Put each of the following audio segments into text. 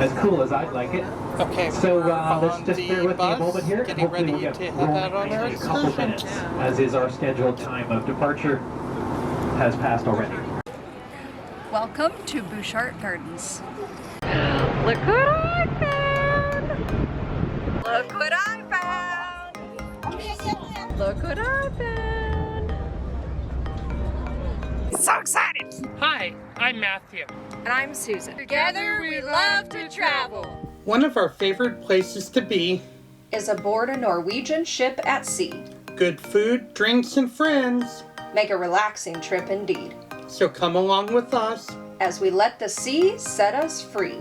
as cool as I'd like it. Okay, So we're let's just bear with me a moment here. getting Hopefully ready we'll get to head out rolling on our in a couple excursion. minutes, as is our scheduled time of departure has passed already. Welcome to Butchart Gardens. Look what I found! Look what I found! Look what I found! So excited! Hi, I'm Matthew. And I'm Susan. Together we love to travel. One of our favorite places to be Is aboard a Norwegian ship at sea. good food, drinks, and friends. Make a relaxing trip indeed. So come along with us. As we let the sea set us free.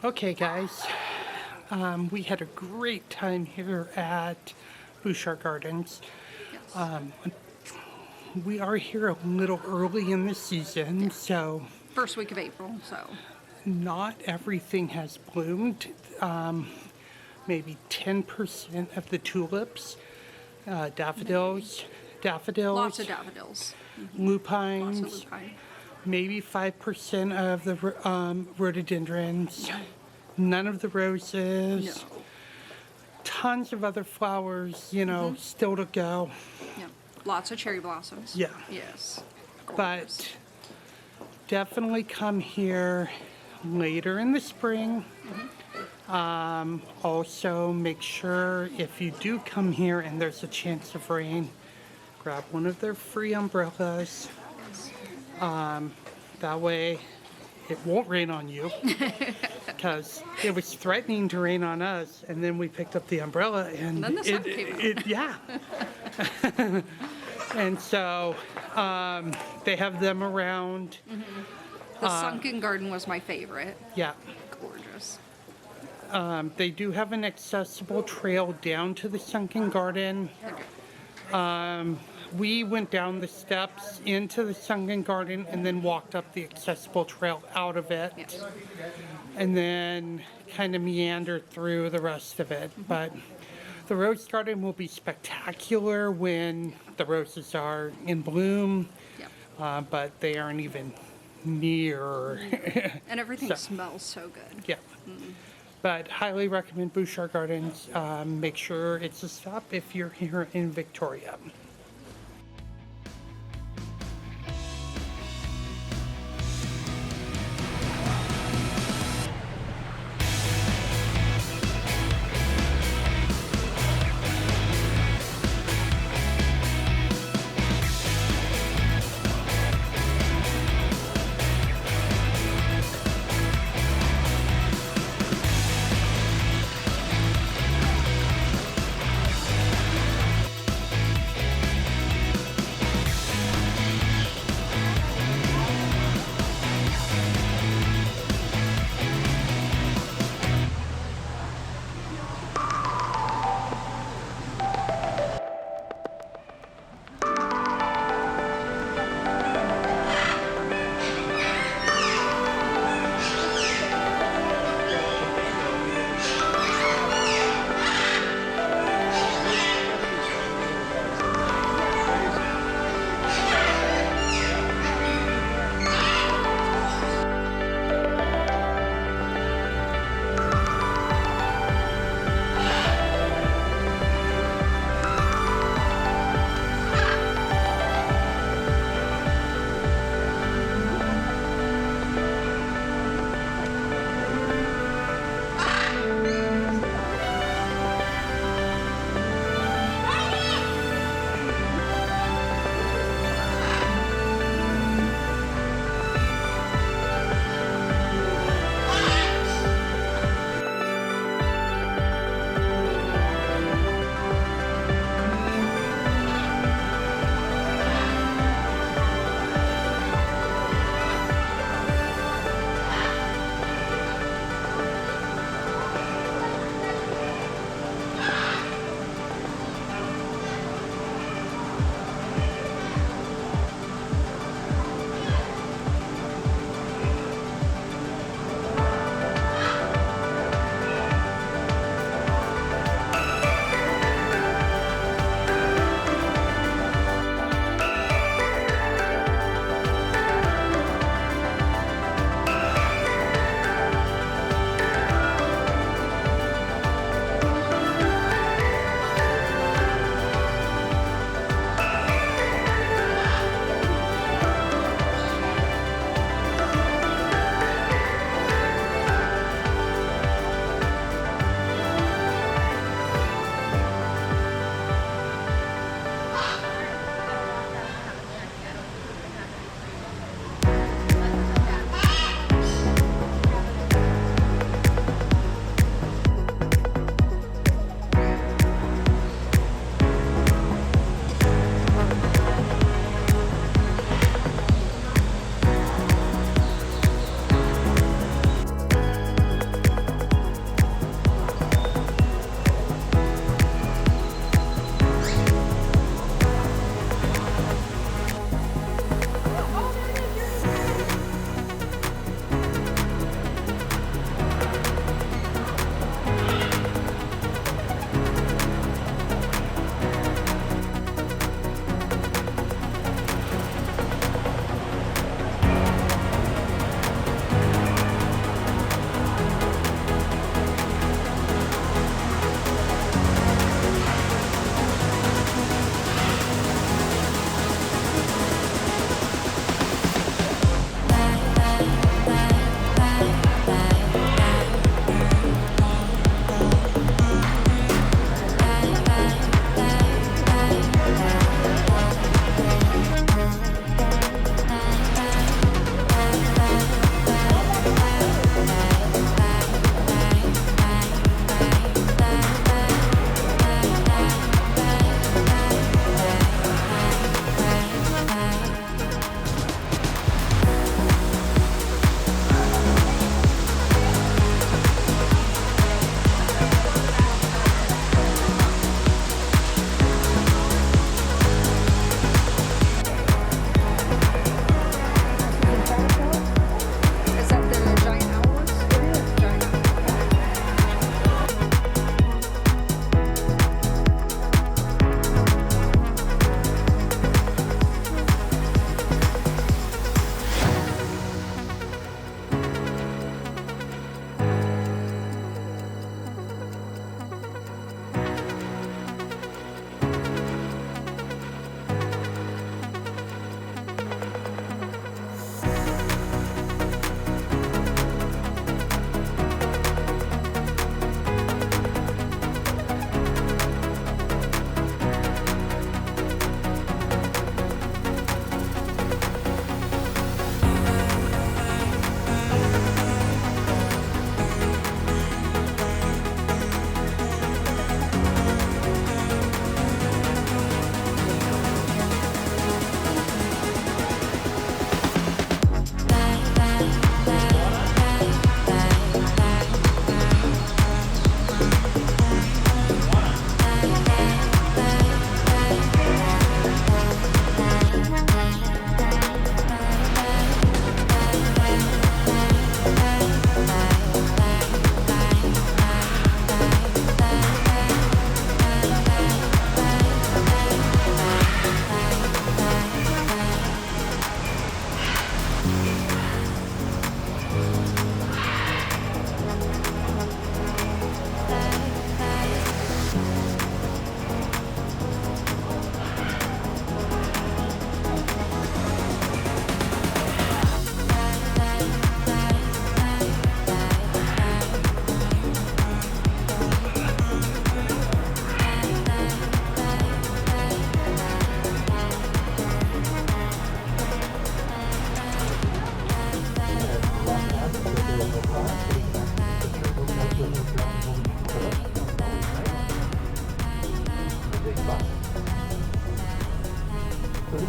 Okay, guys. We had a great time here at Butchart Gardens. We are here a little early in the season, so First week of April, so. not everything has bloomed. Maybe 10% of the tulips, daffodils, Lots of daffodils. lupines, Lots of lupine. maybe 5% of the rhododendrons, none of the roses, No. tons of other flowers, you know, still to go. Yeah. Lots of cherry blossoms. Yeah. Yes. Gorgeous. But definitely come here later in the spring. Also, make sure if you do come here and there's a chance of rain, grab one of their free umbrellas. That way it won't rain on you, because it was threatening to rain on us, and then we picked up the umbrella and then the sun came out. yeah. And so they have them around. The sunken garden was my favorite. Yeah. Gorgeous. They do have an accessible trail down to the sunken garden. Okay. We went down the steps into the Sunken Garden and then walked up the accessible trail out of it. Yeah. And then kind of meandered through the rest of it. But the rose garden will be spectacular when the roses are in bloom, Yeah. but they aren't even near. And everything So- smells so good. Yeah. But highly recommend Butchart Gardens. Make sure it's a stop if you're here in Victoria.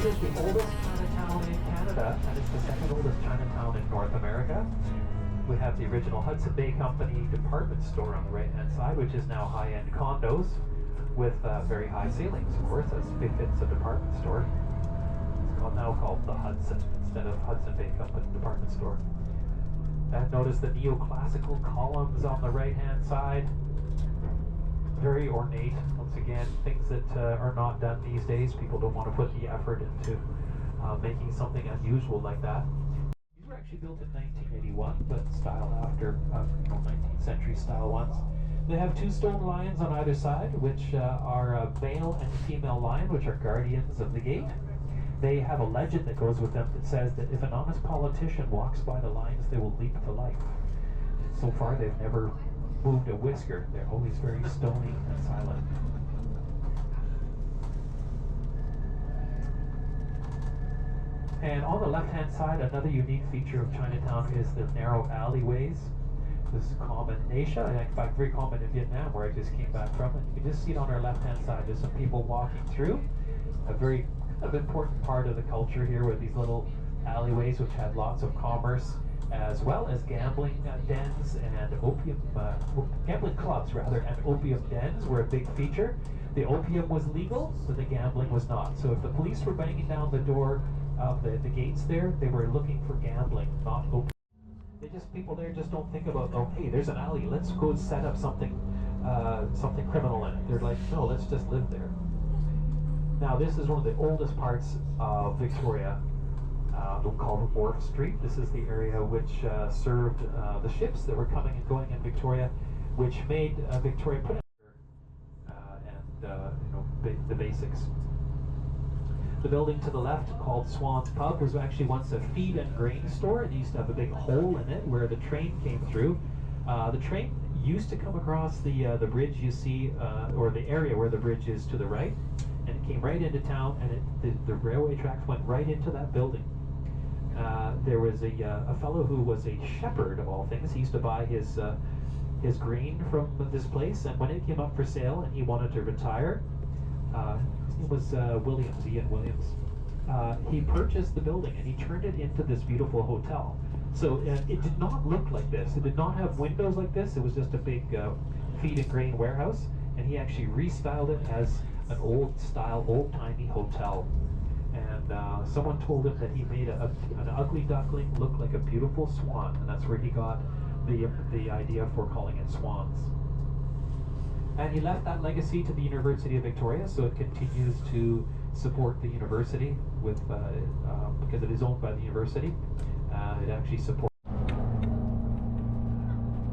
This is the oldest Chinatown in Canada, and it's the second oldest Chinatown in North America. We have the original Hudson Bay Company department store on the right-hand side, which is now high-end condos with very high ceilings, of course, as befits a department store. It's now called the Hudson instead of Hudson Bay Company department store. And notice the neoclassical columns on the right-hand side. Very ornate. Once again, things that are not done these days. People don't want to put the effort into making something unusual like that. These were actually built in 1981, but styled after 19th century style ones. They have two stone lions on either side, which are a male and female lion, which are guardians of the gate. They have a legend that goes with them that says that if an honest politician walks by the lions, they will leap to life. And so far, they've never moved a whisker. They're always very stony and silent. And on the left-hand side, another unique feature of Chinatown is the narrow alleyways. This is common in Asia, and in fact very common in Vietnam, where I just came back from. And you can just see it on our left-hand side. There's some people walking through. A very kind of important part of the culture here with these little alleyways, which had lots of commerce, as well as gambling dens and gambling clubs rather, and opium dens were a big feature. The opium was legal, but the gambling was not. So if the police were banging down the door of the gates there, they were looking for gambling, not opium. People there just don't think about, oh, hey, there's an alley, let's go set up something criminal in it. They're like, no, let's just live there. Now, this is one of the oldest parts of Victoria. We'll call it Wharf Street. This is the area which served the ships that were coming and going in Victoria, which made Victoria put the basics. The building to the left, called Swan's Pub, was actually once a feed and grain store. It used to have a big hole in it where the train came through. The train used to come across the bridge you see, or the area where the bridge is to the right, and it came right into town, and the railway tracks went right into that building. There was a fellow who was a shepherd, of all things. He used to buy his grain from this place, and when it came up for sale and he wanted to retire, his name was Ian Williams. He purchased the building and he turned it into this beautiful hotel. So it did not look like this. It did not have windows like this. It was just a big feed and grain warehouse, and he actually restyled it as an old-style, old-timey hotel. And someone told him that he made an ugly duckling look like a beautiful swan, and that's where he got the idea for calling it Swans. And he left that legacy to the University of Victoria, so it continues to support the university with because it is owned by the university. It actually supports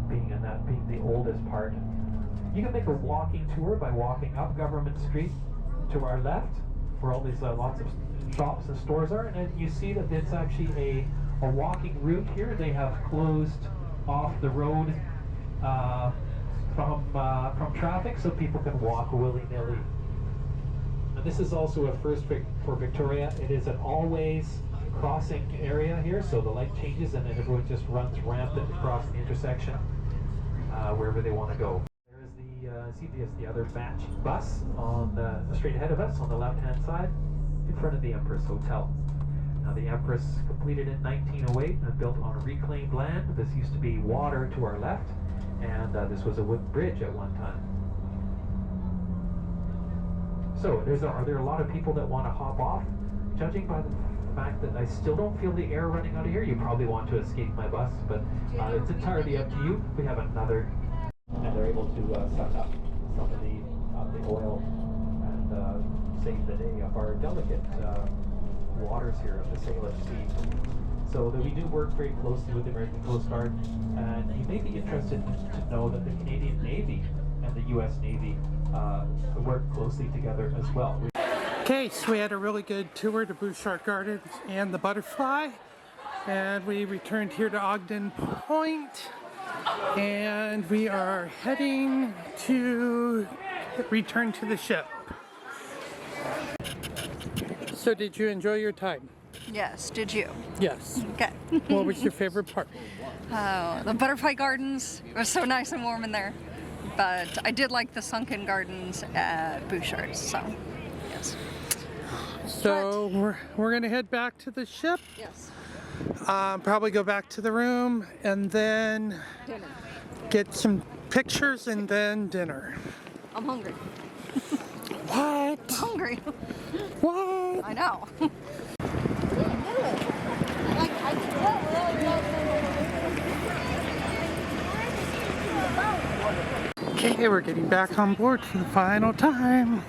being the oldest part. You can make a walking tour by walking up Government Street to our left, where all these lots of shops and stores are, and then you see that it's actually a walking route here. They have closed off the road from traffic, so people can walk willy-nilly. And this is also a first for Victoria. It is an always crossing area here, so the light changes and then everyone just runs rampant across the intersection wherever they want to go. There is the other batch bus on straight ahead of us on the left-hand side, in front of the Empress Hotel. Now, the Empress completed in 1908 and built on reclaimed land. This used to be water to our left, and this was a wood bridge at one time. So are there a lot of people that want to hop off? Judging by the fact that I still don't feel the air running out of here, you probably want to escape my bus, but it's entirely up to you. We have another, and they're able to suck up some of the oil and save the day of our delicate waters here of the Salish Sea. So that we do work very closely with the American Coast Guard, and you may be interested to know that the Canadian Navy and the U.S. Navy work closely together as well. Okay, so we had a really good tour to Butchart Gardens and the Butterfly, and we returned here to Ogden Point, and we are heading to return to the ship. So did you enjoy your time? Yes, did you? Yes. Okay. What was your favorite part? The Butterfly Gardens. It was so nice and warm in there. But I did like the sunken gardens at Butchart, so yes. So we're gonna head back to the ship. Yes. Probably go back to the room and then Dinner. get some pictures and then dinner. I'm hungry. What? I'm hungry. What? I know. Okay, we're getting back on board for the final time.